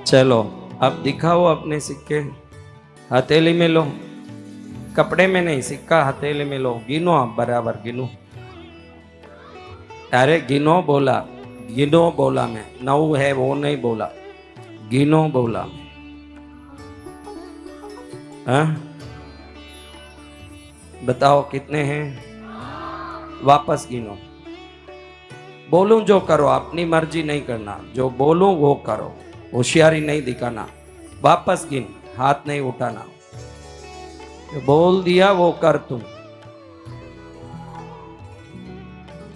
चलो अब दिखाओ अपने सिक्के, हथेली में लो, कपड़े में नहीं, सिक्का हथेली में लो, गिनो आप बराबर गिनो। अरे गिनो बोला, गिनो बोला मैं, 9 है वो नहीं बोला, गिनो बोला मैं। हाँ बताओ कितने हैं, वापस गिनो। बोलूं जो करो, अपनी मर्जी नहीं करना, जो बोलूं वो करो, होशियारी नहीं दिखाना। वापस गिन, हाथ नहीं उठाना, बोल दिया वो कर तुम।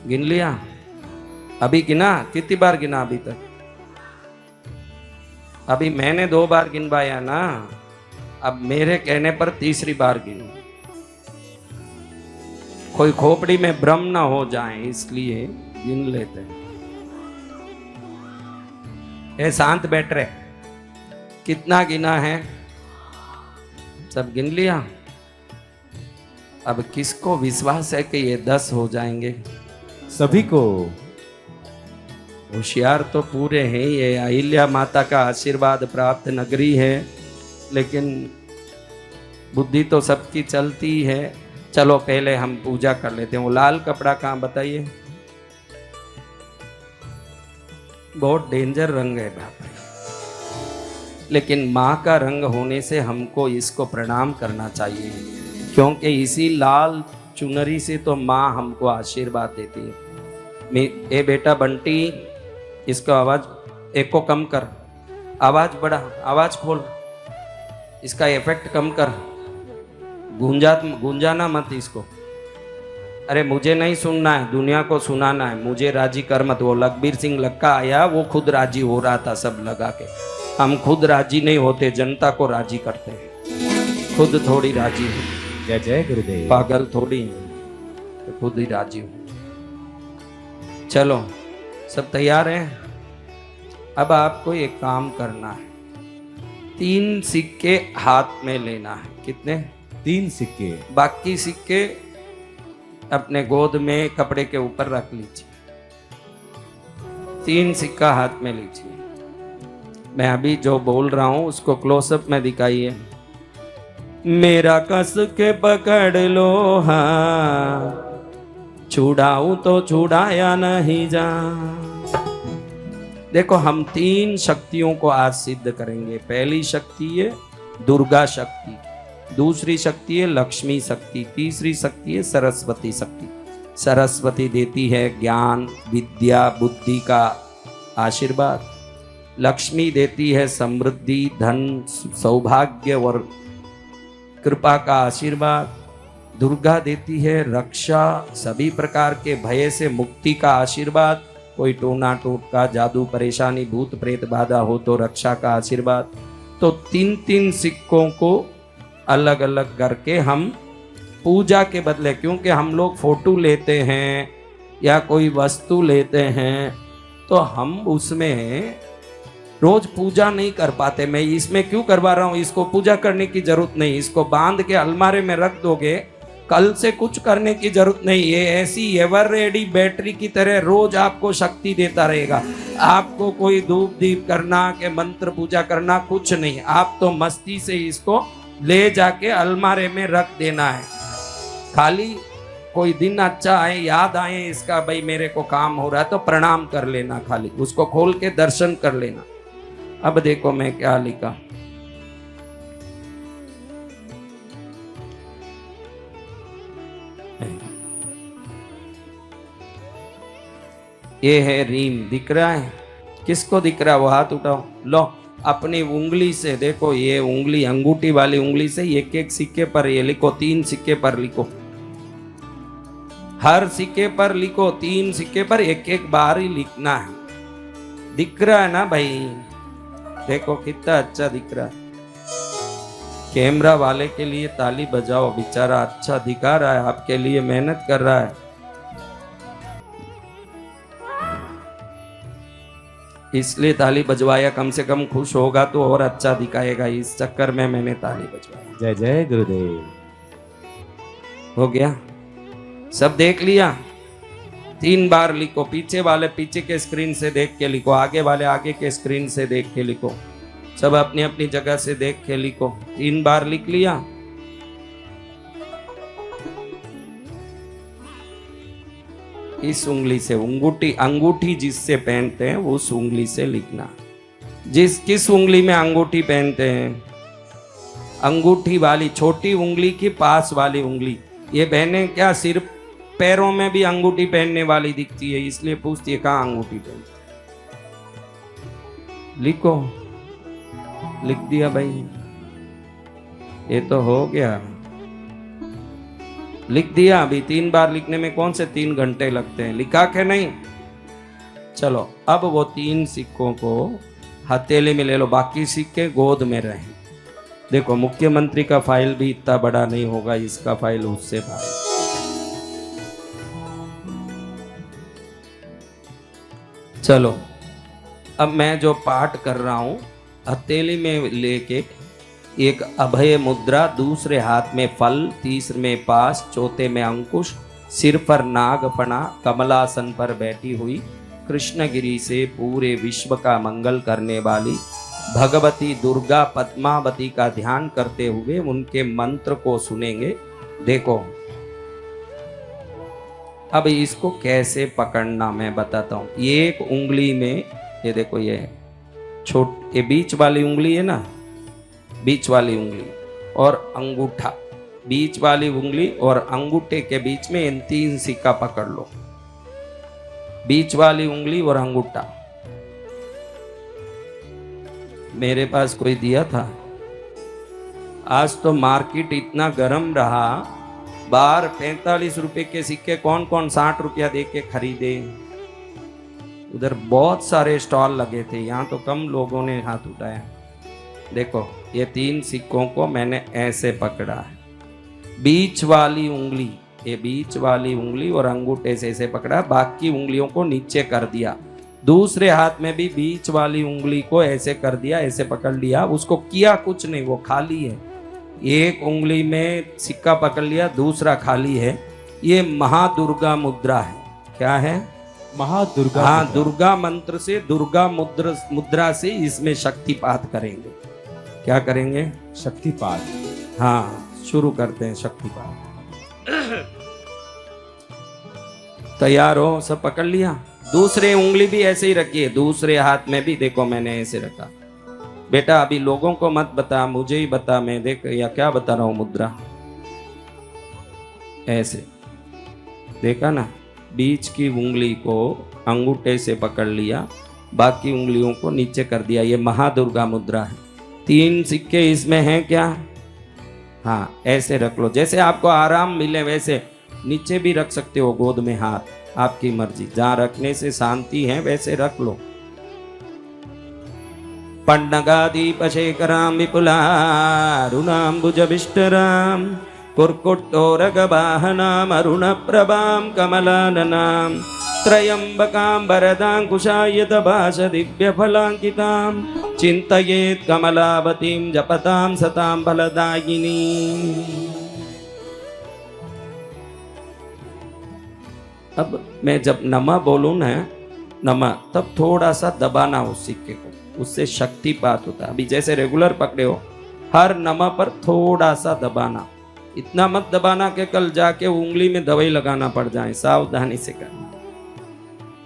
गिन लिया? अभी गिना? कितनी बार गिना अभी तक? अभी मैंने 2 बार गिनवाया ना, अब मेरे कहने पर तीसरी बार गिनो। कोई खोपड़ी में भ्रम ना हो जाए इसलिए गिन लेते हैं। ए शांत बैठ रहे, कितना गिना है? सब गिन लिया? अब किसको विश्वास है कि ये 10 हो जाएंगे? सभी को। होशियार तो पूरे हैं, ये अहिल्या माता का आशीर्वाद प्राप्त नगरी है, लेकिन बुद्धि तो सबकी चलती है। चलो पहले हम पूजा कर लेते हैं। वो लाल कपड़ा कहाँ बताइए? बहुत डेंजर रंग है बाप रे, लेकिन माँ का रंग होने से हमको इसको प्रणाम करना चाहिए, क्योंकि इसी लाल चुनरी से तो माँ हमको आशीर्वाद देती है। ए बेटा बंटी, इसको आवाज एक को कम कर, आवाज बढ़ा, आवाज खोल, इसका इफेक्ट कम कर, गूंजाना मत इसको। अरे मुझे नहीं सुनना है, दुनिया को सुनाना है, मुझे राजी कर मत। वो लखबीर सिंह लक्का आया, वो खुद राजी हो रहा था सब लगा के। हम खुद राजी नहीं होते, जनता को राजी करते हैं, खुद थोड़ी राजी हो। जय जय गुरुदेव। पागल थोड़ी तो खुद ही राजी हो। चलो सब तैयार हैं? अब आपको एक काम करना है, 3 सिक्के हाथ में लेना है। कितने? 3 सिक्के। बाकी सिक्के अपने गोद में कपड़े के ऊपर रख लीजिए। 3 सिक्का हाथ में लीजिए। मैं अभी जो बोल रहा हूं उसको क्लोजअप में दिखाइए। मेरा कस के पकड़ लो हाँ, छुड़ाऊं तो छुड़ाया नहीं जा। देखो हम 3 शक्तियों को आज सिद्ध करेंगे। पहली शक्ति है दुर्गा शक्ति, दूसरी शक्ति है लक्ष्मी शक्ति, तीसरी शक्ति है सरस्वती शक्ति। सरस्वती देती है ज्ञान विद्या बुद्धि का आशीर्वाद, लक्ष्मी देती है समृद्धि धन सौभाग्य और कृपा का आशीर्वाद, दुर्गा देती है रक्षा, सभी प्रकार के भय से मुक्ति का आशीर्वाद, कोई टोना टोटका जादू परेशानी भूत प्रेत बाधा हो तो रक्षा का आशीर्वाद। तो 3-3 सिक्कों को अलग अलग करके हम पूजा के बदले, क्योंकि हम लोग फोटो लेते हैं या कोई वस्तु लेते हैं तो हम उसमें रोज पूजा नहीं कर पाते। मैं इसमें क्यों करवा रहा हूँ, इसको पूजा करने की जरूरत नहीं, इसको बांध के अलमारे में रख दोगे, कल से कुछ करने की जरूरत नहीं। ये ऐसी एवर रेडी बैटरी की तरह रोज आपको शक्ति देता रहेगा। आपको कोई धूप दीप करना के मंत्र पूजा करना कुछ नहीं, आप तो मस्ती से इसको ले जाके अलमारे में रख देना है। खाली कोई दिन अच्छा आए, याद आए इसका, भाई मेरे को काम हो रहा है तो प्रणाम कर लेना, खाली उसको खोल के दर्शन कर लेना। अब देखो मैं क्या लिखा, ये है रीम, दिख रहा है? किसको दिख रहा है वो हाथ उठाओ। लो अपनी उंगली से देखो, ये उंगली अंगूठी वाली उंगली से एक एक सिक्के पर ये लिखो, 3 सिक्के पर लिखो, हर सिक्के पर लिखो, 3 सिक्के पर एक एक बार ही लिखना है। दिख रहा है ना भाई? देखो कितना अच्छा दिख रहा है। कैमरा वाले के लिए ताली बजाओ, बेचारा अच्छा दिखा रहा है, आपके लिए मेहनत कर रहा है, इसलिए ताली बजवाया। कम से कम खुश होगा तो और अच्छा दिखाएगा, इस चक्कर में मैंने ताली बजवाई। जय जय गुरुदेव। हो गया? सब देख लिया? 3 बार लिखो, पीछे वाले पीछे के स्क्रीन से देख के लिखो, आगे वाले आगे के स्क्रीन से देख के लिखो। सब अपनी अपनी जगह से देख के लिखो। 3 बार लिख लिया? इस उंगली से अंगूठी, अंगूठी जिससे पहनते हैं उस उंगली से लिखना। किस उंगली में अंगूठी पहनते हैं? अंगूठी वाली छोटी उंगली की पास वाली उंगली। ये बहनें क्या सिर्फ पैरों में भी अंगूठी पहनने वाली दिखती है, इसलिए पूछती है कहाँ अंगूठी पहनती? लिखो। लिख दिया भाई, ये तो हो गया। लिख दिया। अभी 3 बार लिखने में कौन से 3 घंटे लगते हैं? लिखा के नहीं? चलो अब वो 3 सिक्कों को हथेली में ले लो, बाकी सिक्के गोद में रहे। देखो मुख्यमंत्री का फाइल भी इतना बड़ा नहीं होगा, इसका फाइल उससे भारी। चलो अब मैं जो पाठ कर रहा हूं, हथेली में लेके एक अभय मुद्रा, दूसरे हाथ में फल, तीसरे में पास, चौथे में अंकुश, सिर पर नागफणा, कमलासन पर बैठी हुई कृष्णगिरी से पूरे विश्व का मंगल करने वाली भगवती दुर्गा पद्मावती का ध्यान करते हुए उनके मंत्र को सुनेंगे। देखो अब इसको कैसे पकड़ना मैं बताता हूं। ये एक उंगली में, ये देखो ये ये बीच वाली उंगली है ना, बीच वाली उंगली और अंगूठा, बीच वाली उंगली और अंगूठे के बीच में इन 3 सिक्का पकड़ लो। बीच वाली उंगली और अंगूठा। मेरे पास कोई दिया था? आज तो मार्केट इतना गर्म रहा, बाहर 45 रुपए के सिक्के कौन कौन 60 रुपया दे के खरीदे। उधर बहुत सारे स्टॉल लगे थे, यहाँ तो कम लोगों ने हाथ उठाया। देखो ये 3 सिक्कों को मैंने ऐसे पकड़ा है। बीच वाली उंगली, ये बीच वाली उंगली और अंगूठे से ऐसे पकड़ा, बाकी उंगलियों को नीचे कर दिया। दूसरे हाथ में भी बीच वाली उंगली को ऐसे कर दिया, ऐसे पकड़ लिया। उसको किया कुछ नहीं, वो खाली है। एक उंगली में सिक्का पकड़ लिया, दूसरा खाली है। ये महादुर्गा मुद्रा है। क्या है? महादुर्गा। हाँ, दुर्गा मंत्र से, दुर्गा मुद्रा से इसमें शक्तिपात करेंगे। क्या करेंगे? शक्तिपात। हाँ, शुरू करते हैं शक्तिपात। तैयार हो? सब पकड़ लिया? दूसरे उंगली भी ऐसे ही रखिए, दूसरे हाथ में भी देखो मैंने ऐसे रखा। बेटा अभी लोगों को मत बता, मुझे ही बता। मैं देख या क्या बता रहा हूं, मुद्रा ऐसे देखा ना। बीच की उंगली को अंगूठे से पकड़ लिया, बाकी उंगलियों को नीचे कर दिया। ये महादुर्गा मुद्रा है। 3 सिक्के इसमें हैं क्या? हाँ, ऐसे रख लो, जैसे आपको आराम मिले वैसे। नीचे भी रख सकते हो गोद में हाथ, आपकी मर्जी। जहां रखने से शांति है वैसे रख लो। पण्डगादीपशेखरां विपुलारुणाम्बुजविष्टरां कुर्कुट्टोरगवाहनाम् अरुणप्रभां कमलाननां त्रयम्बकां वरदाङ्कुशायतभाष दिव्यफलाङ्कितां चिन्तयेत् कमलावतीं जपतां सतां फलदायिनीं। अब मैं जब नमः बोलूं ना, नमः, तब थोड़ा सा दबाना उस सिक्के को, उससे शक्तिपात होता है। अभी जैसे रेगुलर पकड़े हो, हर नमः पर थोड़ा सा दबाना। इतना मत दबाना कि कल जाके उंगली में दवाई लगाना पड़ जाए। सावधानी से करना।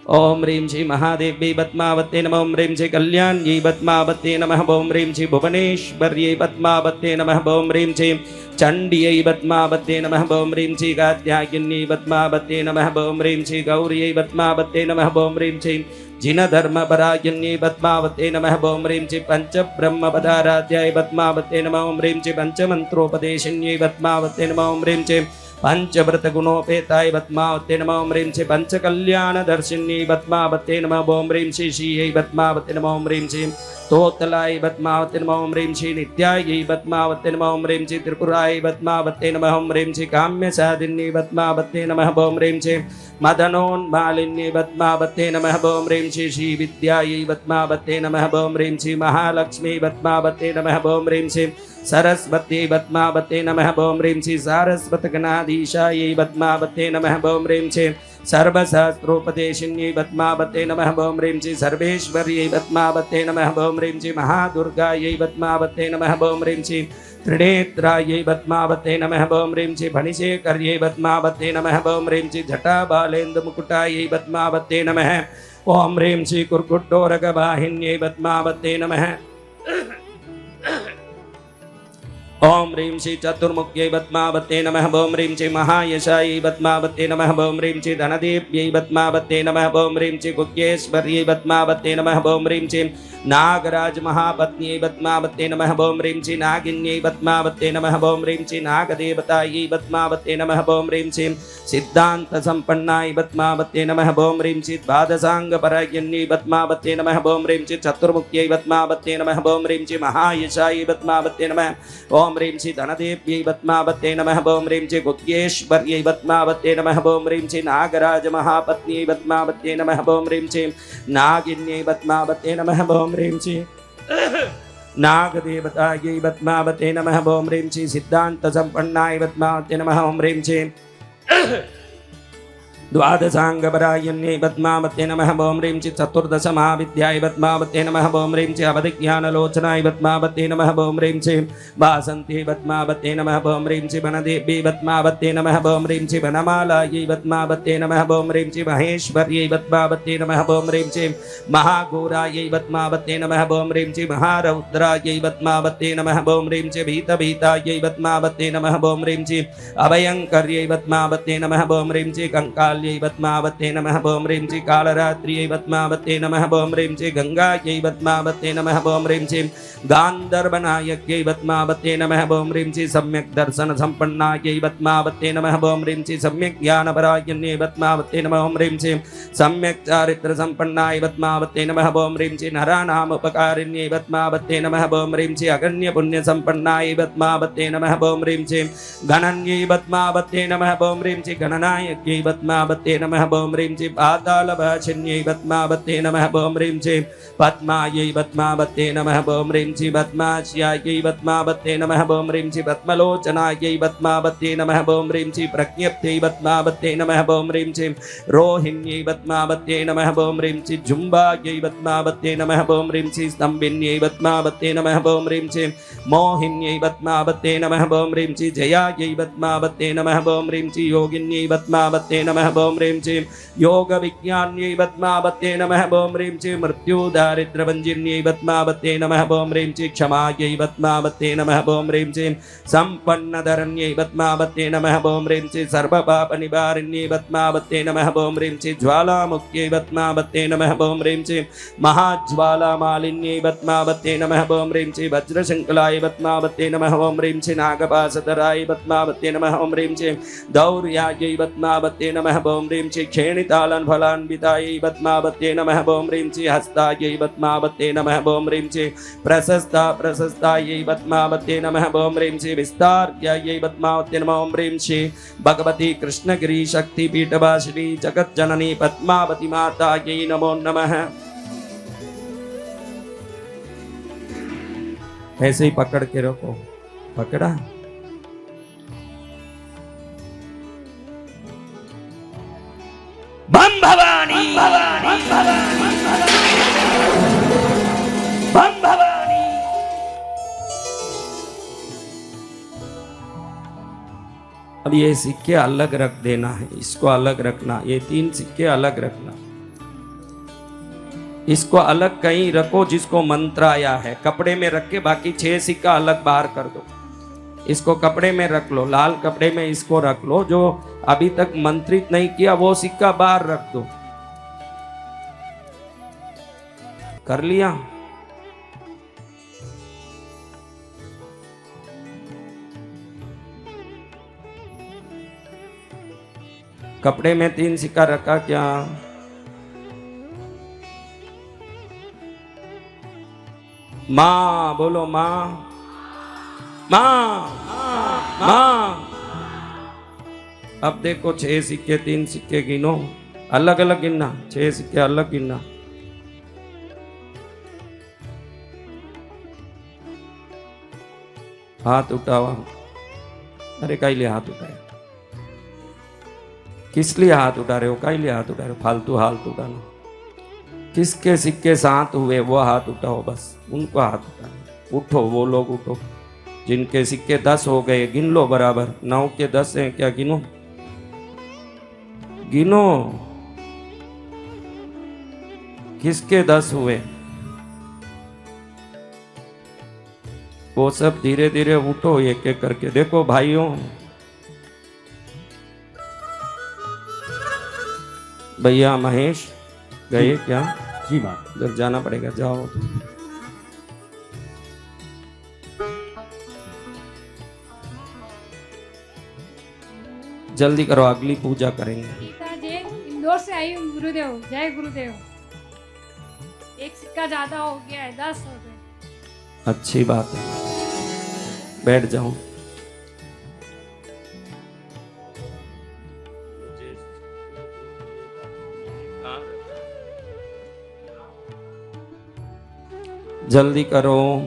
ओम ह्रीं श्री महादेव्यै पद्मावत्यै नमः। ओम ह्रीं श्री कल्याण्यै पद्मावत्यै नमः। ओम ह्रीं श्री भुवनेश्वर्यै पद्मावत्यै नमः। ओम ह्रीं श्री चण्ड्यै पद्मावत्यै नमः। ओम ह्रीं श्री कात्यायन्यै पद्मावत्यै नमः। ओम ह्रीं श्री गौर्यै पद्मावत्यै नमः। ओम ह्रीं श्री जिनधर्मपरायण्यै पद्मावत्यै नमः। ओम ह्रीं श्री पंचब्रह्मपदाराध्यायै पद्मावत्यै नमः। ओम ह्रीं श्री पंचमन्त्रोपदेशन्यै पद्मावत्यै नमः। ओम ह्रीं श्री पंचव्रतगुणोपेताय पद्मावत्यै नमः। ओम ह्रीं श्री पंचकल्याणदर्शिन्यै पद्मावत्यै नमः। ओम ह्रीं श्री श्रीयै पद्मावत्यै नमः। ओम ह्रीं श्री तोतलाय पद्मावत्यै नमः। ओम ह्रीं श्री नित्यायै पद्मावत्यै नमः। ओम ह्रीं श्री त्रिपुराय पद्मावत्यै नमः। ओम ह्रीं श्री काम्यसाधिन्यै पद्मावत्यै नमः। ओम ह्रीं श्री मदनोन्मालिन्ये पद्मावते नमः ॐ ह्रीं श्री विद्यायै पद्मावते नमः ॐ ह्रीं श्री महालक्ष्मी पद्मावते नमः ॐ ह्रीं श्री सरस्वती पद्मावते नमः ॐ ह्रीं श्री सारस्वतगणाधीशायै पद्मावते नमः ॐ ह्रीं श्री सर्वशास्त्रोपदेशिन्यै पद्मावते नमः ॐ ह्रीं श्री सर्वेश्वर्यै पद्मावते नमः ॐ ह्रीं श्री महादुर्गायै पद्मावते नमः ॐ ह्रीं श्री त्रिनेत्रायै पद्मावते नमः ॐ ह्रीं श्री फणिशेखर्यै पद्मावते नमः ॐ ह्रीं श्री जटाबालेन्दुमुकुटायै पद्मावते नमः ॐ ह्रीं श्री कुर्कुट्टोरगवाहिन्यै पद्मावते नमः ॐ ह्रीं श्री चतुर्मुख्यै पद्मावते नमः ॐ ह्रीं श्री महायशायै पद्मावते नमः ॐ ह्रीं श्री धनदेव्यै पद्मावते नमः ॐ ह्रीं श्री कुक्येश्वर्यै पद्मावते नमः ॐ ह्रीं श्री नागराज महापत्न्यै पद्मावते नमः ॐ ह्रीं श्री नागिन्यै पद्मावते नमः ॐ ह्रीं श्री नागदेवतायै पद्मावते नमः ॐ ह्रीं श्री सिद्धान्त संपन्नाय पद्मावते नमः ॐ ह्रीं श्री द्वादशाङ्गपरायण्यै पद्मावते नमः ॐ ह्रीं श्री चतुर्मुख्यै पद्मावते नमः ॐ ह्रीं श्री महायशायै पद्मावते नमः ॐ ह्रीं श्री धनदेव्यै पद्मावते नमः ॐ ह्रीं श्री कुक्येश्वर्यै पद्मावते नमः ॐ ह्रीं श्री नागराज महापत्न्यै पद्मावते नमः ॐ ह्रीं श्री नागिन्यै पद्मावते नमः ॐ ह्रीं श्री नागदेवतायै पद्मावते नमः ॐ ह्रीं श्री सिद्धान्त संपन्नाय पद्मावते नमः ॐ ह्रीं श्री द्वादशाङ्गपरायण्यै पद्मावते नमः ॐ ह्रीं श्री चतुर्दश महाविद्याय पद्मावते नमः ॐ ह्रीं श्री अवधिज्ञानलोचनाय पद्मावते नमः ॐ ह्रीं श्री वासन्ती पद्मावते नमः ॐ ह्रीं श्री वनदेवी पद्मावते नमः ॐ ह्रीं श्री वनमालायै पद्मावते नमः ॐ ह्रीं श्री महेश्वर्यै पद्मावते नमः ॐ ह्रीं श्री महाघोरायै पद्मावते नमः ॐ ह्रीं श्री महारौद्रायै पद्मावते नमः ॐ ह्रीं श्री भीतभीतायै पद्मावते नमः ॐ ह्रीं श्री अभयङ्कर्यै पद्मावते नमः ॐ ह्रीं श्री कंकाल पद्मावते नमः ॐ ह्रीं श्री कालरात्र्यै पद्मावते नमः ॐ ह्रीं श्री गंगायै पद्मावते नमः ॐ ह्रीं श्री गान्धर्वनायक्यै पद्मावते नमः ॐ ह्रीं श्री सम्यक् दर्शन संपन्नायै पद्मावते नमः ॐ ह्रीं श्री सम्यक् ज्ञानपरायण्यै पद्मावते नमः ॐ ह्रीं श्री सम्यक् चारित्र संपन्नाय पद्मावते नमः ॐ ह्रीं श्री नराणाम उपकारिण्यै पद्मावते नमः ॐ ह्रीं श्री अगण्य पुण्य संपन्नाय पद्मावते नमः ॐ ह्रीं श्री गणन्यै पद्मावते नमः ॐ ह्रीं श्री गणनायक्यै पद्मावते नमः ॐ ह्रीं श्री पातालभाषिन्यै पद्मावते नमः ॐ ह्रीं श्री पद्मायै पद्मावते नमः ॐ ह्रीं श्री पद्मास्यायै पद्मावते नमः ॐ ह्रीं श्री पद्मलोचनायै पद्मावते नमः ॐ ह्रीं श्री प्रज्ञप्त्यै पद्मावते नमः ॐ ह्रीं श्री रोहिण्यै पद्मावते नमः ॐ ह्रीं श्री जुम्बायै पद्मावते नमः ॐ ह्रीं श्री स्तम्भिन्यै पद्मावते नमः ॐ ह्रीं श्री मोहिन्यै पद्मावते नमः ॐ ह्रीं श्री जयायै पद्मावते नमः ॐ ह्रीं श्री योगिन्यै पद्मावते नमः ॐ ह्रीं श्री योग विज्ञान्यै पद्मावते नमः ॐ ह्रीं श्री मृत्युदारिद्र्यभञ्जिन्यै पद्मावते नमः ॐ ह्रीं श्री क्षमायै पद्मावते नमः ॐ ह्रीं श्री सम्पन्नधरण्यै पद्मावते नमः ॐ ह्रीं श्री सर्वपापनिवारिण्यै पद्मावते नमः ॐ ह्रीं श्री ज्वालामुख्यै पद्मावते नमः ॐ ह्रीं श्री महाज्वालामालिन्यै पद्मावते नमः ॐ ह्रीं श्री वज्रशङ्कलाय पद्मावते नमः ॐ ह्रीं श्री नागपाशधराय पद्मावते नमः ॐ ह्रीं श्री दौर्यायै पद्मावते नमः ॐ ह्रीं श्री क्षेणितालनफलान्वितायै पद्मावते नमः ॐ ह्रीं श्री हस्तायै पद्मावते नमः ॐ ह्रीं श्री प्रशस्तायै पद्मावते नमः ॐ ह्रीं श्री विस्तार्यायै पद्मावते नमः ॐ ह्रीं श्री भगवती कृष्णगिरी शक्तिपीठवासिनी जगज्जननी पद्मावती मातायै नमो नमः। ऐसे ही पकड़ के रखो, पकड़ा। बम भवानी बम भवानी। अब ये सिक्के अलग रख देना है, इसको अलग रखना, ये 3 सिक्के अलग रखना। इसको अलग कहीं रखो जिसको मंत्र आया है, कपड़े में रख के बाकी 6 सिक्का अलग बाहर कर दो। इसको कपड़े में रख लो, लाल कपड़े में इसको रख लो, जो अभी तक मंत्रित नहीं किया वो सिक्का बाहर रख दो। कर लिया? कपड़े में 3 सिक्का रखा क्या? माँ बोलो, माँ माँ माँ। अब देखो 6 सिक्के 3 सिक्के गिनो, अलग अलग गिनना, 6 सिक्के अलग गिनना। हाथ उठाओ। अरे काई लिए हाथ उठाए? किस लिए हाथ उठा रहे हो? काई लिए हाथ उठा रहे हो? फालतू हाथ उठाना। किसके सिक्के 7 हुए वो हाथ उठाओ, बस उनको हाथ उठाना। उठो, वो लोग उठो जिनके सिक्के 10 हो गए, गिन लो बराबर। 9 के 10 हैं क्या? गिनो गिनो, किसके 10 हुए? वो सब धीरे धीरे उठो एक एक करके। देखो भाइयों, भैया महेश गए क्या? जी माँ। उधर जाना पड़ेगा, जाओ। जल्दी करो, अगली पूजा करेंगे। गीता जैन इंदौर से आई हूँ गुरुदेव। जय गुरुदेव। एक सिक्का ज्यादा हो गया है, 10 हो गए। अच्छी बात है, बैठ जाओ। जल्दी करो।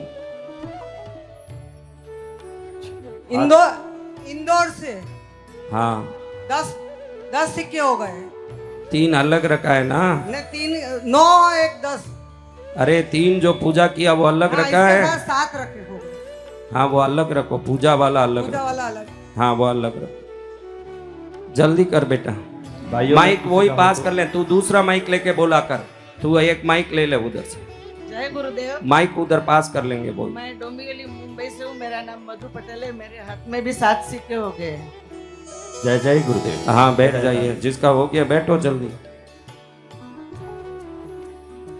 इंदौर से हाँ, 10 सिक्के हो गए। 3 अलग रखा है ना? नहीं 3 9 1 10। अरे 3 जो पूजा किया वो अलग रखा है। 7 रखे हो गए। हाँ वो अलग रखो, पूजा वाला अलग पूजा रखो। वाला अलग। हाँ वो अलग रखो। जल्दी कर बेटा। भाइयों माइक वही पास कर ले, तू दूसरा माइक लेके बोला कर। तू एक माइक ले ले उधर से, जय गुरुदेव। माइक उधर पास कर लेंगे, बोल। मैं डोंबिवली मुंबई से हूँ। मेरा नाम मधु पटेल है। मेरे हाथ में भी 7 सिक्के हो गए। जय जय गुरुदेव। हाँ बैठ जाइए, जिसका हो गया बैठो जल्दी।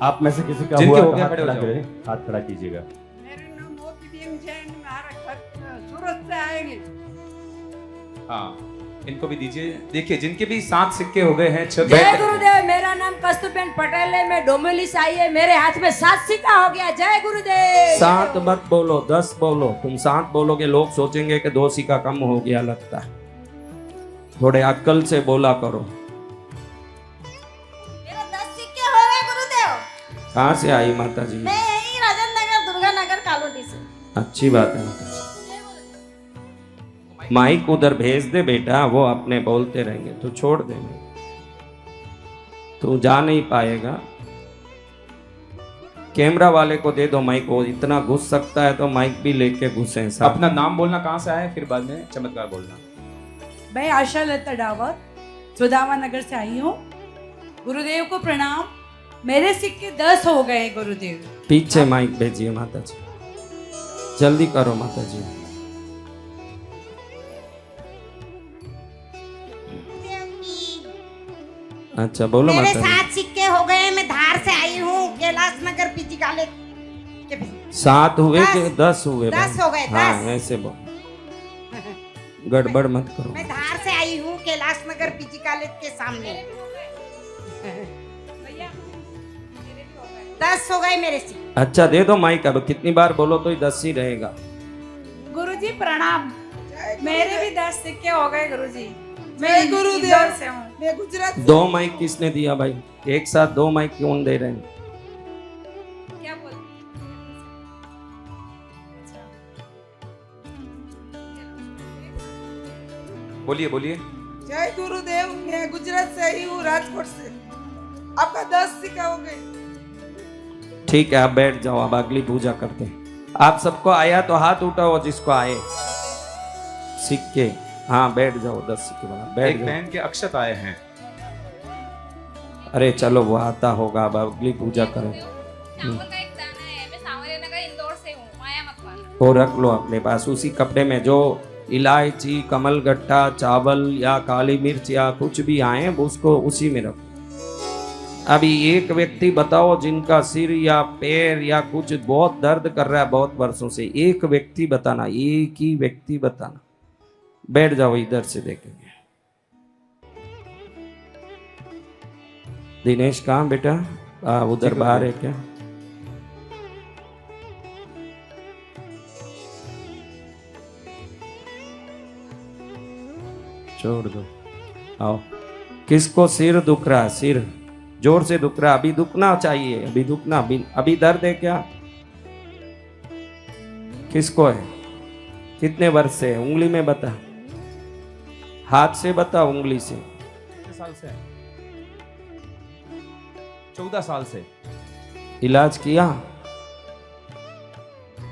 आप में से किसी का जिनके हुआ हो तो गया हाथ खड़े हो खड़ा जाओ। करें, हाथ खड़ा कीजिएगा। मेरा नाम मोतीबेन जैन। हमारा घर सूरत से आएंगे। हाँ इनको भी दीजिए। देखिए जिनके भी 7 सिक्के हो गए हैं, 6 जय गुरुदेव। मेरा नाम कस्तूरबेन पटेल है। मैं डोंबिवली से आई है। मेरे हाथ में 7 सिक्का हो गया। जय गुरुदेव। 7 मत बोलो, 10 बोलो। तुम 7 बोलोगे लोग सोचेंगे कि 2 सिक्का कम हो गया लगता है। थोड़े अक्ल से बोला करो। मेरा 10 सिक्के हो गए गुरुदेव। कहाँ से आई माता जी? मैं यही राजन नगर दुर्गा नगर कॉलोनी से। अच्छी बात है। माइक उधर भेज दे बेटा, वो अपने बोलते रहेंगे तो छोड़ देंगे। तू जा नहीं पाएगा। कैमरा वाले को दे दो माइक, वो इतना घुस सकता है तो माइक भी लेके घुसे सब। अपना नाम बोलना कहाँ से आया, फिर बाद में चमत्कार बोलना। मैं आशा लता डावर सुदामा नगर से आई हूँ। गुरुदेव को प्रणाम। मेरे सिक्के 10 हो गए गुरुदेव। पीछे माइक भेजिए माता जी, जल्दी करो माता जी। अच्छा बोलो मेरे माता जी। 7 सिक्के हो गए। मैं धार से आई हूँ, कैलाश नगर पीजी कॉलेज के पीछे। 7 हुए कि 10 10 हुए? 10 हो गए, हाँ 10। ऐसे बोल, गड़बड़ मत करो। मैं धार से आई हूँ, कैलाश नगर पीजी कॉलेज के सामने। 10 हो गए मेरे सिक्के। अच्छा दे दो माइक। अब कितनी बार बोलो तो 10 ही रहेगा। गुरुजी प्रणाम। मेरे भी 10 सिक्के हो गए गुरुजी। मैं जय गुरुदेव। इंदौर से हूँ। मैं गुजरात से 2 माइक किसने दिया भाई? एक साथ 2 माइक क्यों दे रहे हैं? क्या बोल? बोलिए बोलिए। जय गुरुदेव। मैं गुजरात से आई हूँ, राजकोट से। आपका 10 सिक्का हो गए। ठीक है, आप बैठ जाओ। अब अगली पूजा करते हैं। आप सबको आया तो हाथ उठाओ, जिसको आए सिक्के। हाँ बैठ जाओ, 10 सिक्के वाला बैठ एक जाओ। बहन के अक्षत आए हैं। अरे चलो वो आता होगा, अब अगली पूजा करो। चावल का एक दाना है। मैं सांवरिया नगर इंदौर से हूँ। माया मत मानो। वो रख लो अपने पास, उसी कपड़े में जो इलायची, कमलगट्टा, चावल या काली मिर्च या कुछ भी आए उसको उसी में रखो। अभी एक व्यक्ति बताओ जिनका सिर या पैर या कुछ बहुत दर्द कर रहा है बहुत वर्षों से। एक व्यक्ति बताना, एक ही व्यक्ति बताना। बैठ जाओ, इधर से देखेंगे। दिनेश कहाँ बेटा? उधर बाहर है क्या? छोड़ दो। आओ। किसको सिर दुख रहा है? सिर जोर से दुख रहा, अभी दुखना चाहिए, अभी दुखना, अभी दर्द है क्या? किसको है? कितने वर्ष से है? उंगली में बता, हाथ से बता, उंगली से। कितने साल से है? 14 साल से। इलाज किया?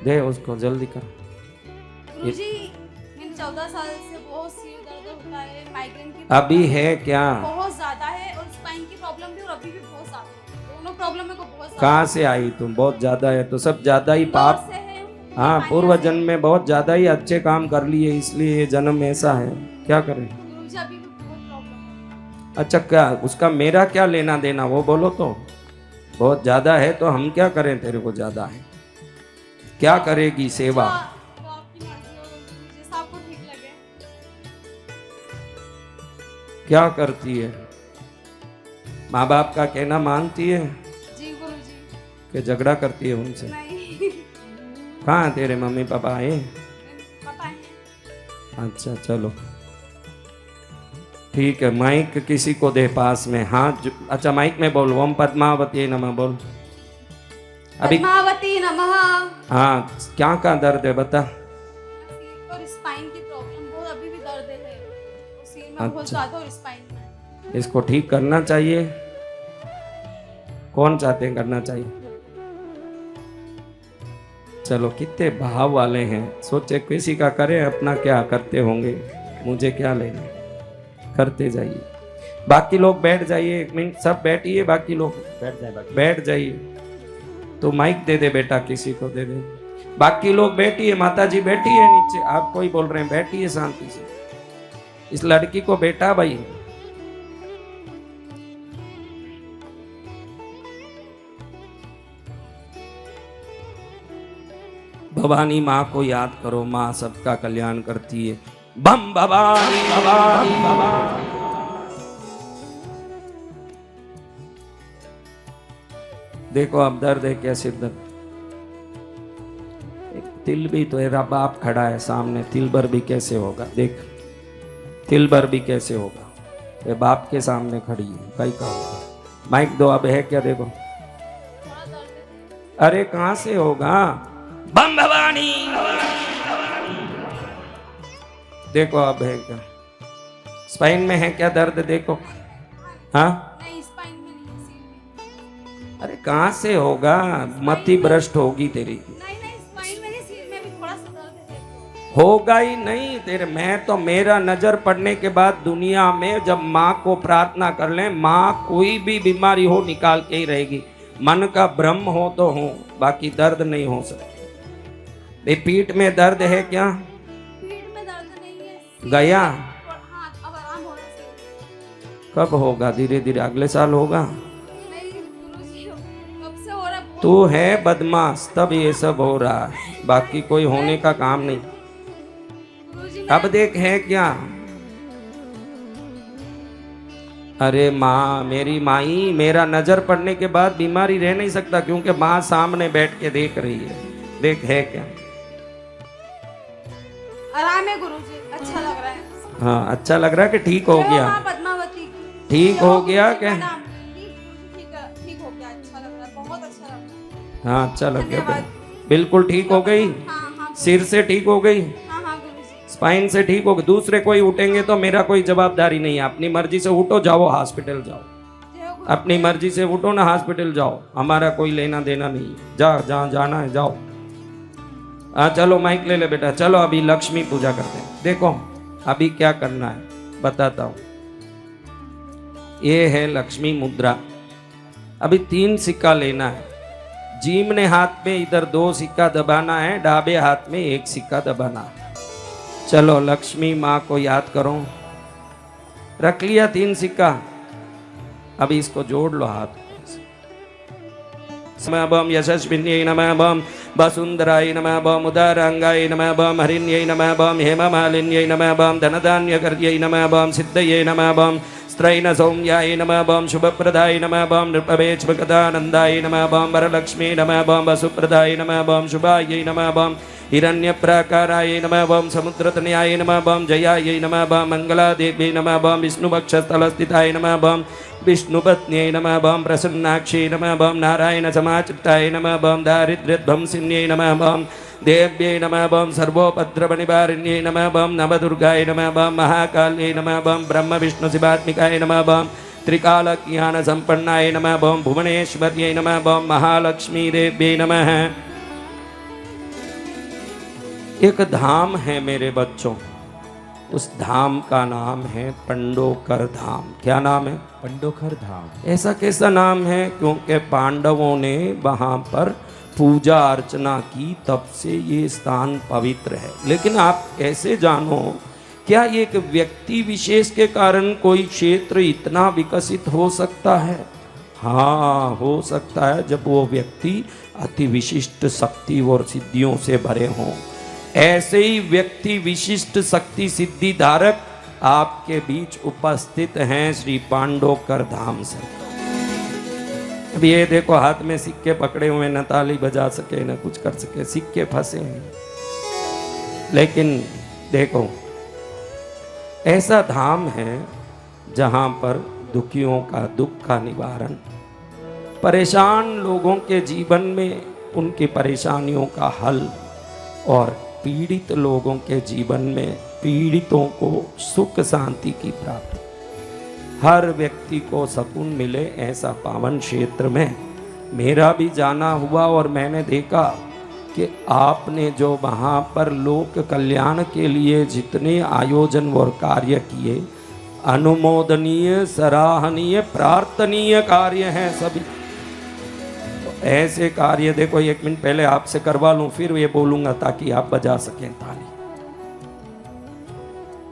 दे उसको जल्दी कर। गुरुजी, मैंने 14 साल से बहुत सिर दर्द होता है, माइग्रेन की अभी है क्या? बहुत ज्यादा है, और स्पाइन की प्रॉब्लम भी, और अभी भी बहुत ज्यादा है। दोनों प्रॉब्लम मेरे को बहुत ज्यादा कहाँ से आई तुम? बहुत ज्यादा है तो सब ज्यादा ही इंदौर पाप। से है। हाँ, पानी पूर्व से- जन्म में बहुत ज्यादा ही अच्छे काम कर लिए, इसलिए ये जन्म ऐसा है। क्या करें? गुरुजी, अभी भी बहुत प्रॉब्लम है। अच्छा, क्या उसका मेरा क्या लेना देना, वो बोलो तो। बहुत ज्यादा है तो हम क्या करें? तेरे को ज्यादा है, क्या करेगी सेवा? तो आपकी मर्जी हो गुरुजी, जैसा आपको ठीक लगे। क्या करती है? माँ बाप का कहना मानती है जी गुरुजी। कि झगड़ा करती है उनसे? नहीं, कहाँ है तेरे मम्मी पापा आए? पता है। अच्छा चलो ठीक है। माइक किसी को दे पास में। हाँ अच्छा, माइक में बोल, ओम पद्मावती नमः बोल। अभी पद्मावती नमः। हाँ, क्या का दर्द है बता। सिर और स्पाइन की प्रॉब्लम बहुत, अभी भी दर्द है, और सिर में बहुत अच्छा। ज्यादा, और स्पाइन में। इसको ठीक करना चाहिए। कौन चाहते हैं करना चाहिए? चलो, कितने भाव वाले हैं। सोचे किसी का करें, अपना क्या करते होंगे, मुझे क्या लेना। करते जाइए। बाकी लोग बैठ जाइए, 1 मिनट सब बैठिए, बाकी लोग बैठ जाए बाकी। बैठ जाइए। तो माइक दे दे बेटा, किसी को दे दे। बाकी लोग बैठिए, माता जी बैठी है नीचे, आप कोई बोल रहे हैं, बैठिए शांति से। इस लड़की को बेटा भाई। भवानी माँ को याद करो, माँ सबका कल्याण करती है। बम भवानी भवानी भवानी। देखो अब दर्द है कैसे दर्द। एक तिल भी तो तेरा बाप खड़ा है सामने, तिल भर भी कैसे होगा? देख, तिल भर भी कैसे होगा? ये बाप के सामने खड़ी है, कहीं का होगा? माइक दो, अब है क्या? देखो, थोड़ा दर्द है। अरे कहां से होगा? बम भवानी। देखो अब है क्या? स्पाइन में है क्या दर्द? देखो। हाँ, नहीं, स्पाइन में नहीं, सिर में। अरे कहां से होगा? मति भ्रष्ट होगी तेरी। नहीं नहीं, स्पाइन में नहीं, सिर में भी थोड़ा सा दर्द है। होगा ही नहीं तेरे। मैं तो, मेरा नजर पड़ने के बाद दुनिया में जब माँ को प्रार्थना कर ले, माँ कोई भी बीमारी हो निकाल के ही रहेगी। मन का भ्रम हो तो हो, बाकी दर्द नहीं हो सकता। ये पीठ में दर्द है क्या? पीठ में दर्द नहीं है। गया? हाँ, अब आराम हो रहा है सिर। कब होगा? धीरे धीरे अगले साल होगा। नहीं गुरुजी, कब से हो रहा है? बहुत- तू है बदमाश, तब ये सब हो रहा है, बाकी कोई होने का काम नहीं। गुरुजी, अब देख है क्या? अरे माँ, मेरी माई, मेरा नजर पड़ने के बाद बीमारी रह नहीं सकता, क्योंकि माँ सामने बैठ के देख रही है। देख है क्या? आराम है गुरुजी, अच्छा लग रहा है। हाँ, अच्छा लग रहा है कि ठीक हो जय गया? माँ पद्मावती की। ठीक जय हो गुरुजी गया का क्या? नाम। ठीक है, ठीक हो गया, अच्छा लग रहा है, बहुत अच्छा लग रहा है। हाँ, अच्छा लग गया। धन्यवाद। बिल्कुल ठीक हो गई? हाँ हाँ सिर से ठीक हो गई? हाँ हाँ गुरुजी। स्पाइन से ठीक हो गई? दूसरे कोई उठेंगे तो मेरा कोई जवाबदारी नहीं है। अपनी मर्जी से उठो, जाओ हॉस्पिटल जाओ। जय गुरु। अपनी मर्जी से उठो ना, हॉस्पिटल जाओ, हमारा कोई लेना देना नहीं है। जा, जहाँ जाना है जाओ। हाँ चलो, माइक ले ले बेटा, चलो अभी लक्ष्मी पूजा करते हैं। देखो अभी क्या करना है बताता हूँ। ये है लक्ष्मी मुद्रा। अभी 3 सिक्का लेना है। जीमने हाथ में इधर 2 सिक्का दबाना है, डाबे हाथ में 1 सिक्का दबाना है। चलो लक्ष्मी माँ को याद करो। रख लिया 3 सिक्का? अभी इसको जोड़ लो हाथ। नमः बम यशस्विन्यै नमः बम वसुंधराय नमः बम उदारांगाय नमः बम हरिण्यै नमः बम हेममालिन्यै नमः बम धनधान्यकर्यै नमः बम सिद्धये नमः बम स्त्रैण सौम्याय नमः बम शुभप्रदाय नमः बम नृपवेश्वकदानन्दाय नमः बम वरलक्ष्मी नमः बम वसुप्रदाय नमः बम शुभायै नमः बम हिरण्यप्राकाराय नमः बम समुद्रतनयाय नमः बम जयाय नमः बम मंगलादेव्यै नमः बम विष्णुवक्षस्थलस्थिताय नमः बम विष्णुपत्न्यै नमः बम प्रसन्नाक्षी नमः बम नारायण समाचिताय नमः बम दारिद्र्यध्वंसिन्यै नमः बम देव्यै नमः बम सर्वोपद्रवनिवारिण्यै नमः बम नवदुर्गाय नमः बम महाकाल्यै नमः बम ब्रह्म विष्णु शिवात्मिकाय नमः बम त्रिकालज्ञान संपन्नाय नमः बम भुवनेश्वर्यै नमः बम महालक्ष्मी देव्यै नमः। एक धाम है मेरे बच्चों, उस धाम का नाम है पंडोकर धाम। क्या नाम है? पंडोकर धाम। ऐसा कैसा नाम है? क्योंकि पांडवों ने वहां पर पूजा अर्चना की, तब से ये स्थान पवित्र है। लेकिन आप कैसे जानो, क्या एक व्यक्ति विशेष के कारण कोई क्षेत्र इतना विकसित हो सकता है? हाँ, हो सकता है, जब वो व्यक्ति अति विशिष्ट शक्ति और सिद्धियों से भरे हों। ऐसे ही व्यक्ति विशिष्ट शक्ति सिद्धि धारक आपके बीच उपस्थित हैं श्री पांडोकर धाम से। अब ये देखो, हाथ में सिक्के पकड़े हुए, न ताली बजा सके न कुछ कर सके, सिक्के फंसे हैं। लेकिन देखो, ऐसा धाम है जहां पर दुखियों का दुख का निवारण, परेशान लोगों के जीवन में उनकी परेशानियों का हल, और पीड़ित लोगों के जीवन में पीड़ितों को सुख शांति की प्राप्ति, हर व्यक्ति को सुकून मिले, ऐसा पावन क्षेत्र में मेरा भी जाना हुआ। और मैंने देखा कि आपने जो वहाँ पर लोक कल्याण के लिए जितने आयोजन और कार्य किए, अनुमोदनीय, सराहनीय, प्रार्थनीय कार्य हैं सभी। ऐसे कार्य देखो, एक मिनट पहले आपसे करवा लूं, फिर ये बोलूंगा ताकि आप बजा सकें ताली।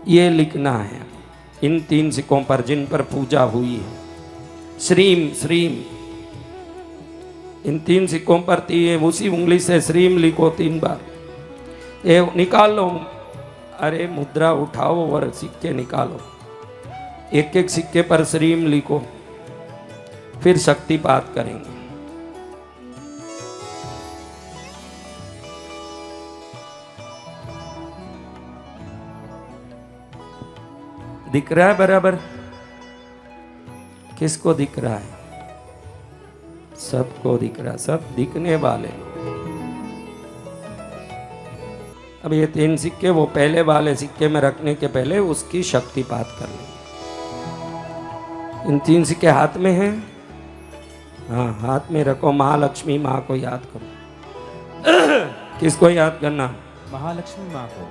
ये लिखना है इन 3 सिक्कों पर जिन पर पूजा हुई है, श्रीम श्रीम। इन 3 सिक्कों पर उसी उंगली से श्रीम लिखो 3 बार। ये निकाल लो, अरे मुद्रा उठाओ और सिक्के निकालो, एक एक सिक्के पर श्रीम लिखो, फिर शक्तिपात करेंगे। दिख रहा है बराबर? किसको दिख रहा है? सबको दिख रहा, सब दिखने वाले। अब ये 3 सिक्के वो पहले वाले सिक्के में रखने के पहले उसकी शक्तिपात कर लेंगे। इन 3 सिक्के हाथ में हैं, हाँ हाथ में रखो। महालक्ष्मी माँ को याद करो। किसको याद करना? महालक्ष्मी माँ को।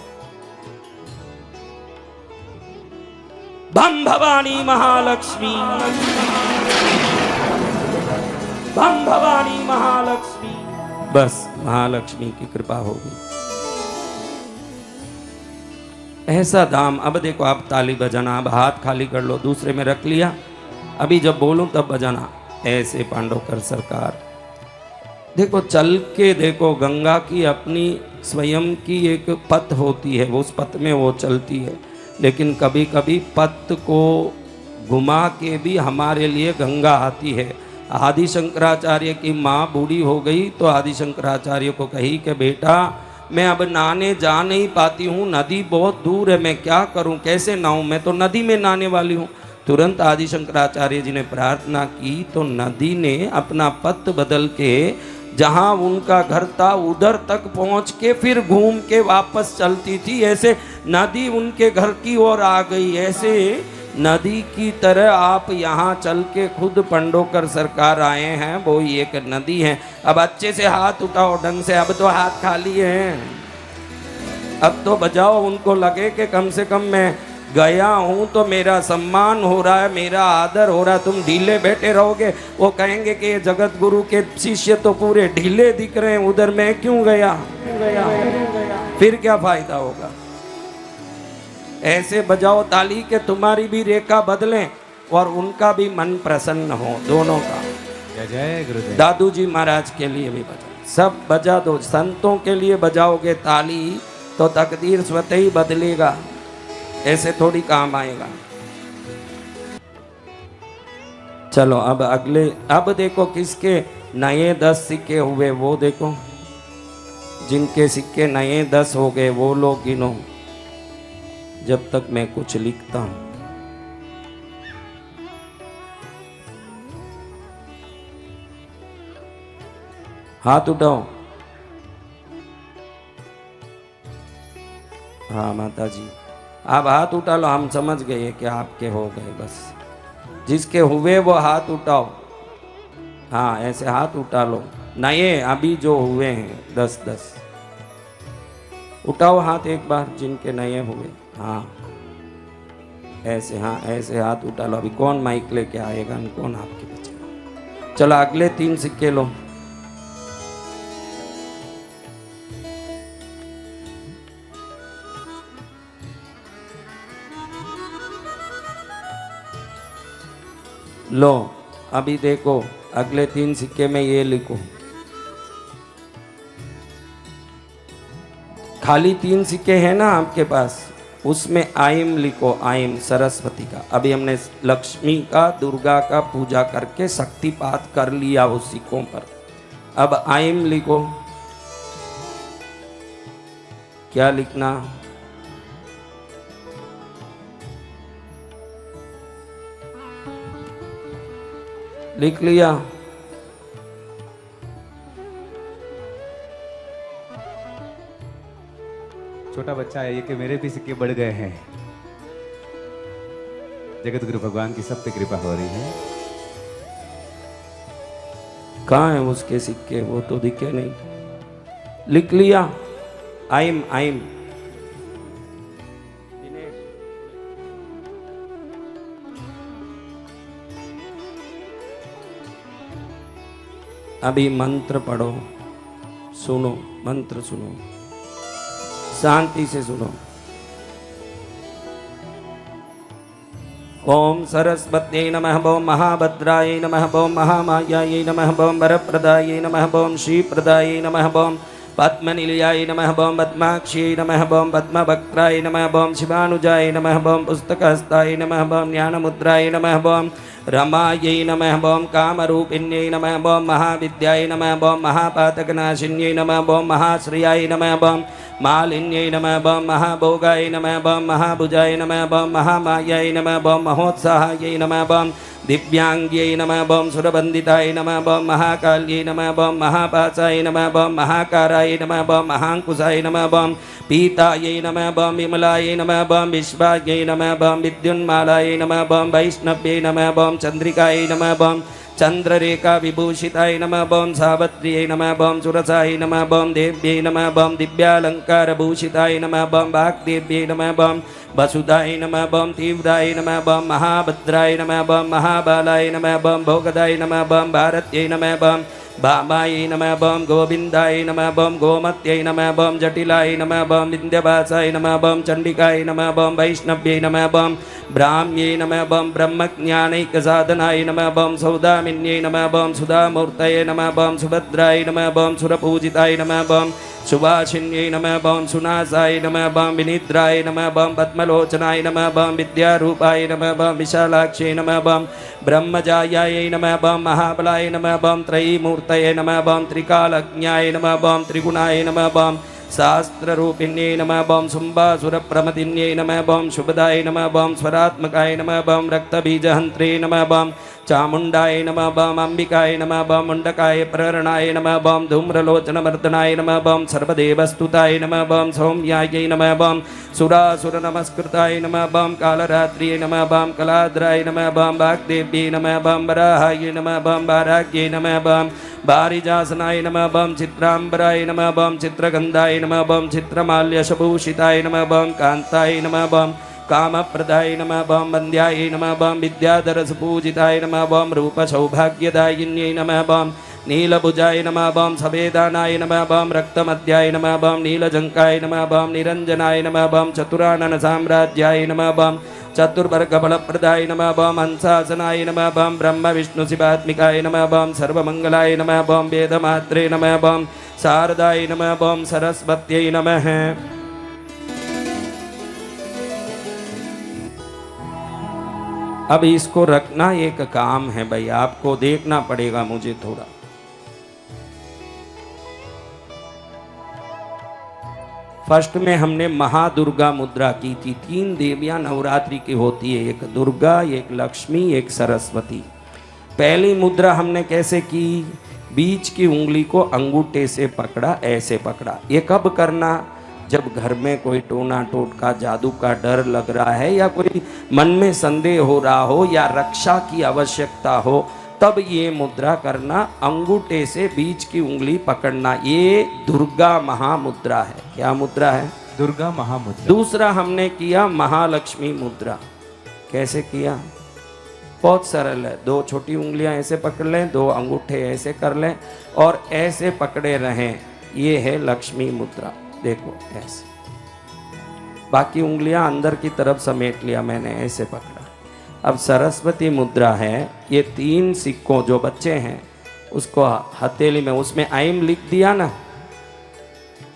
बम भवानी महालक्ष्मी, बम भवानी महालक्ष्मी। बस महालक्ष्मी की कृपा होगी। ऐसा धाम। अब देखो, आप ताली बजाना, अब हाथ खाली कर लो, दूसरे में रख लिया, अभी जब बोलूं तब बजाना। ऐसे पांडवकर सरकार देखो, चल के देखो, गंगा की अपनी स्वयं की एक पथ होती है, वो उस पथ में वो चलती है। लेकिन कभी कभी पथ को घुमा के भी हमारे लिए गंगा आती है। आदि शंकराचार्य की माँ बूढ़ी हो गई तो आदि शंकराचार्य को कही कि बेटा मैं अब नहाने जा नहीं पाती हूँ, नदी बहुत दूर है, मैं क्या करूँ, कैसे नहाऊँ, मैं तो नदी में नहाने वाली हूँ। तुरंत आदि शंकराचार्य जी ने प्रार्थना की तो नदी ने अपना पथ बदल के जहाँ उनका घर था उधर तक पहुँच के फिर घूम के वापस चलती थी। ऐसे नदी उनके घर की ओर आ गई। ऐसे नदी की तरह आप यहाँ चल के खुद पंडोकर सरकार आए हैं, वो एक नदी है। अब अच्छे से हाथ उठाओ ढंग से, अब तो हाथ खाली हैं, अब तो बजाओ। उनको लगे कि कम से कम मैं गया हूँ तो मेरा सम्मान हो रहा है, मेरा आदर हो रहा है। तुम ढीले बैठे रहोगे, वो कहेंगे कि ये जगत गुरु के शिष्य तो पूरे ढीले दिख रहे हैं, उधर मैं क्यों गया, फिर क्या फायदा होगा। ऐसे बजाओ ताली के तुम्हारी भी रेखा बदलें और उनका भी मन प्रसन्न हो, दोनों का। जय जय गुरुदेव। दादू जी महाराज के लिए भी बजाओ, सब बजा दो। संतों के लिए बजाओगे ताली तो तकदीर स्वतः ही बदलेगा, ऐसे थोड़ी काम आएगा। चलो अब अगले, अब देखो किसके नए 10 सिक्के हुए वो देखो। जिनके सिक्के नए 10 हो गए वो लोग गिनो, जब तक मैं कुछ लिखता हूं। हाथ उठाओ। हाँ माता जी, आप हाथ उठा लो, हम समझ गए कि आपके हो गए। बस जिसके हुए वो हाथ उठाओ। हाँ ऐसे हाथ उठा लो। नए अभी जो हुए हैं 10-10 उठाओ हाथ एक बार, जिनके नए हुए। हाँ ऐसे, हाँ ऐसे हाथ उठा लो। अभी कौन माइक लेके आएगा, कौन आपके बचेगा। चलो अगले 3 सिक्के लो। लो अभी देखो, अगले 3 सिक्के में ये लिखो। खाली 3 सिक्के हैं ना आपके पास, उसमें आइम लिखो। आइम सरस्वती का। अभी हमने लक्ष्मी का, दुर्गा का पूजा करके शक्तिपात कर लिया उस सिक्कों पर। अब आइम लिखो। क्या लिखना? लिख लिया? छोटा बच्चा है ये कि मेरे भी सिक्के बढ़ गए हैं। जगत गुरु भगवान की सब पे कृपा हो रही है। कहाँ है उसके सिक्के? वो तो दिखे नहीं। लिख लिया? आइम आइम। अभी मंत्र पढ़ो, सुनो, मंत्र सुनो, शांति से सुनो। ओम सरस्वत्यै नमः, ओम महाभद्रायै नमः, ओम महामायायै नमः, ओम वरप्रदायै नमः, ओम श्रीप्रदायै नमः, ओम पद्मनिलयाय नमः, ओम पद्माक्ष्यै नमः, ओम पद्मवक्त्राय नमः, ओम शिवानुजाय नमः, ओम पुस्तकहस्ताय नमः, ओम ज्ञानमुद्राय नमः, ओम रमायै नमः, ओम कामरूपिण्यै नमः, ओम महाविद्याय नमः, ओम महापातकनाशिन्यै नमः, ओम महाश्रियाय नमः, ओम मालिन्यै नमः, ओम महाभोगाय नमः, ओम महाभुजाय नमः, ओम महामायाय नमः, ओम महोत्साहायै नमः, ओम दिव्यांग्यै नमः, ओम सुरबन्दिताय नमः, ओम महाकाल्यै नमः, ओम महापासाय नमः, ओम महाकाराय नमः, ओम महांकुशाय नमः, ओम पीतायै नमः, ओम विमलायै नमः, ओम विश्वायै नमः, ओम विद्युन्मालायै नमः, ओम वैष्णव्यै नमः, ओम चंद्रिकायै नमः, ओम चंद्ररेखा विभूषिताय नमः, ओम सावत्र्यै नमः, ओम सुरसाय नमः, ओम देव्यै नमः, ओम दिव्यालंकार भूषिताय नमः, ओम वाग्देव्यै नमः, ओम वसुदाय नमः, ओम तीव्राय नमः, ओम महाभद्राय नमः, ओम महाबालाय नमः, ओम भोगदाय नमः, ओम भारत्यै नमः, ओम भामायै नमः, ओम गोविंदाय नमः, ओम गोमत्यै नमः, ओम जटिलाय नमः, ओम विंध्यवासाय नमः, ओम चंडिकाय नमः, ओम वैष्णव्यै नमः, ओम ब्राह्म्यै नमः, ओम ब्रह्मज्ञानैकसाधनाय नमः, ओम सौदामिन्यै नमः, ओम सुधामूर्तये नमः, ओम सुभद्राय नमः, ओम सुरपूजिताय नमः, ओम सुभाषिन्यै नमः, ओम सुनासाय नमः, ओम विनिद्राय नमः, ओम पद्मलोचनाय नमः, ओम विद्यारूपाय नमः, ओम विशालाक्ष्यै नमः, ओम ब्रह्मजायायै नमः, ओम महाबलाय नमः, ओम त्रयीमूर्तये नमः, ओम त्रिकालज्ञाय नमः, ओम त्रिगुणाय नमः, ओम शास्त्ररूपिण्यै नमः, ओम शुम्भासुरप्रमदिन्यै नमः, ओम शुभदाय नमः, ओम स्वरात्मकाय नमः, ओम रक्तबीजहन्त्रे नमः, ओम चामुण्डाय नमः, ओम अंबिकाय नमः, ओम मुण्डकाय प्रेरणाय नमः, ओम धूम्रलोचनमर्दनाय नमः, ओम सर्वदेवस्तुताय नमः, ओम सौम्यायै नमः, ओम सुरासुरनमस्कृताय नमः, ओम कालरात्र्यै नमः, ओम कलाद्राय नमः, ओम वाग्देव्यै नमः, ओम वराहायै नमः, ओम वाराग्यै नमः, ओम बारिजासनाय नमः, ओम चित्राम्बराय नमः, ओम चित्रगन्धाय नमः, ओम चित्रमाल्यशभूषिताय नमः, ओम कान्ताय नमः, ओम कामप्रदाय नमः, ओम वन्द्याय नमः, ओम विद्याधरसपूजिताय नमः, ओम रूपसौभाग्यदायिन्यै नमः, ओम नीलभुजाय नमः, ओम सवेदानाय नमः, ओम रक्तमध्याय नमः, ओम नीलजङ्काय नमः, ओम निरञ्जनाय नमः, ओम चतुराननसाम्राज्याय नमः, ओम चतुर्वर्गफलप्रदाय नमः, ओम हंसासनाय नमः, ओम ब्रह्मविष्णुशिवात्मिकाय नमः, ओम सर्वमङ्गलाय नमः, ओम वेदमात्रे नमः, ओम शारदाय नमः, ओम सरस्वत्यै नमः। अब इसको रखना एक काम है भाई, आपको देखना पड़ेगा मुझे थोड़ा। फर्स्ट में हमने महादुर्गा मुद्रा की थी। 3 देवियां नवरात्रि की होती है, एक दुर्गा, एक लक्ष्मी, एक सरस्वती। पहली मुद्रा हमने कैसे की? बीच की उंगली को अंगूठे से पकड़ा, ऐसे पकड़ा। ये कब करना? जब घर में कोई टोना टोटका जादू का डर लग रहा है, या कोई मन में संदेह हो रहा हो, या रक्षा की आवश्यकता हो, तब ये मुद्रा करना। अंगूठे से बीच की उंगली पकड़ना। ये दुर्गा महामुद्रा है। क्या मुद्रा है? दुर्गा महामुद्रा। दूसरा हमने किया महालक्ष्मी मुद्रा। कैसे किया? बहुत सरल है। 2 छोटी उंगलियां ऐसे पकड़ लें, 2 अंगूठे ऐसे कर लें और ऐसे पकड़े रहें। ये है लक्ष्मी मुद्रा। देखो ऐसे, बाकी उंगलियां अंदर की तरफ समेट लिया मैंने, ऐसे पकड़ा। अब सरस्वती मुद्रा है। ये 3 सिक्कों, जो बच्चे हैं उसको हथेली में, उसमें ऐम लिख दिया ना,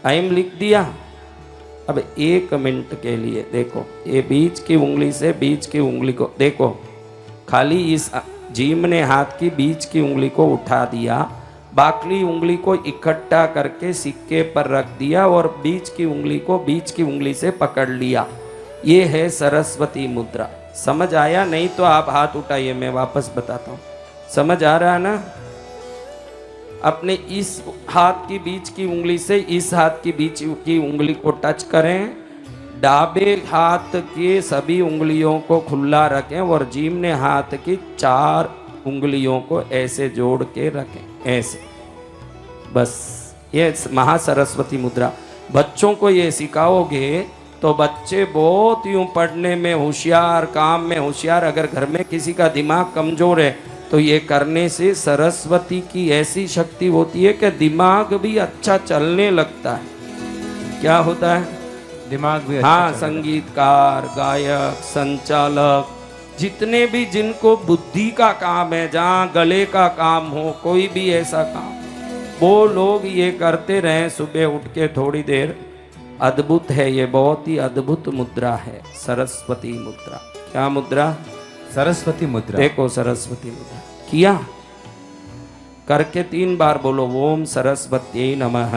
ऐम लिख दिया। अब 1 मिनट के लिए देखो, ये बीच की उंगली से बीच की उंगली को देखो, खाली इस जीम ने हाथ की बीच की उंगली को उठा दिया, बाकी उंगली को इकट्ठा करके सिक्के पर रख दिया और बीच की उंगली को बीच की उंगली से पकड़ लिया। ये है सरस्वती मुद्रा। समझ आया? नहीं तो आप हाथ उठाइए, मैं वापस बताता हूँ। समझ आ रहा है ना? अपने इस हाथ की बीच की उंगली से इस हाथ की बीच की उंगली को टच करें, डाबे हाथ के सभी उंगलियों को खुला रखें और जीमने हाथ की 4 उंगलियों को ऐसे जोड़ के रखें, ऐसे। बस ये महासरस्वती मुद्रा। बच्चों को ये सिखाओगे तो बच्चे बहुत यूं पढ़ने में होशियार, काम में होशियार। अगर घर में किसी का दिमाग कमजोर है तो ये करने से सरस्वती की ऐसी शक्ति होती है कि दिमाग भी अच्छा चलने लगता है। क्या होता है? दिमाग भी अच्छा हाँ, चल रहा है। संगीतकार, गायक, संचालक, जितने भी जिनको बुद्धि का काम है, जहाँ गले का काम हो, कोई भी ऐसा काम, वो लोग ये करते रहें सुबह उठ के थोड़ी देर। अद्भुत है ये, बहुत ही अद्भुत मुद्रा है सरस्वती मुद्रा। क्या मुद्रा? सरस्वती मुद्रा। देखो सरस्वती मुद्रा किया करके 3 बार बोलो, ओम सरस्वती नमः।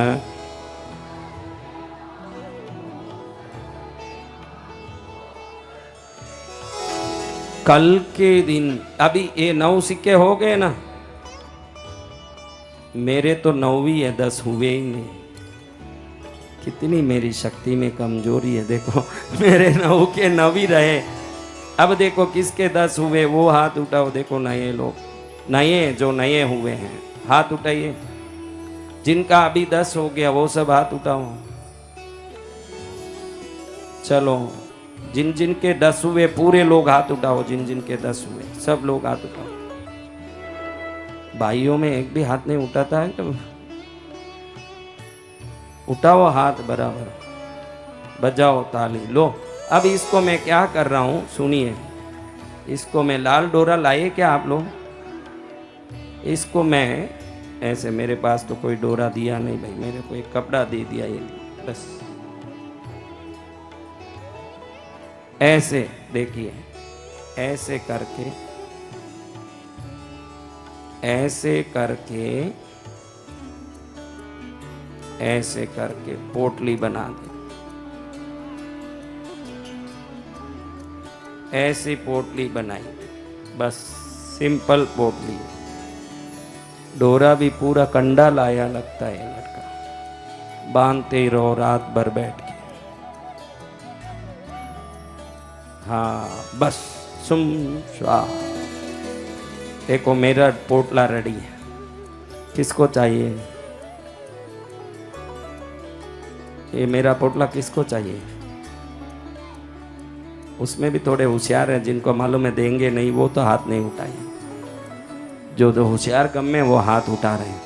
कल के दिन, अभी ये 9 सिक्के हो गए ना, मेरे तो 9वीं है, 10 हुए ही नहीं। कितनी मेरी शक्ति में कमजोरी है। देखो मेरे 9 के 9 ही रहे। अब देखो किसके 10 हुए, वो हाथ उठाओ। देखो नए लोग, नए जो नए हुए हैं हाथ उठाइए। जिनका अभी 10 हो गया वो सब हाथ उठाओ। चलो, जिन जिन के 10 हुए पूरे लोग हाथ उठाओ। जिन जिन के 10 हुए सब लोग हाथ उठाओ। भाइयों में एक भी हाथ नहीं उठाता है तो उठाओ हाथ बराबर, बजाओ ताली। लो, अब इसको मैं क्या कर रहा हूं सुनिए। इसको मैं, लाल डोरा लाए क्या आप लोग? इसको मैं ऐसे, मेरे पास तो कोई डोरा दिया नहीं भाई, मेरे को एक कपड़ा दे दिया ये, बस ऐसे देखिए, ऐसे करके, ऐसे करके, ऐसे करके पोटली बना दे। ऐसी पोटली बनाई, बस सिंपल पोटली। डोरा भी पूरा कंडा लाया लगता है लड़का। बांधते ही रहो रात भर बैठ के। हाँ बस, सुम स्वाहा। देखो मेरा पोटला रेडी है। किसको चाहिए ये मेरा पोटला? किसको चाहिए? उसमें भी थोड़े होशियार हैं, जिनको मालूम है देंगे नहीं, वो तो हाथ नहीं उठाए। जो तो होशियार कम में वो हाथ उठा रहे हैं।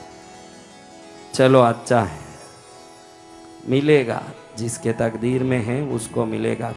चलो अच्छा है, मिलेगा। जिसके तकदीर में है उसको मिलेगा।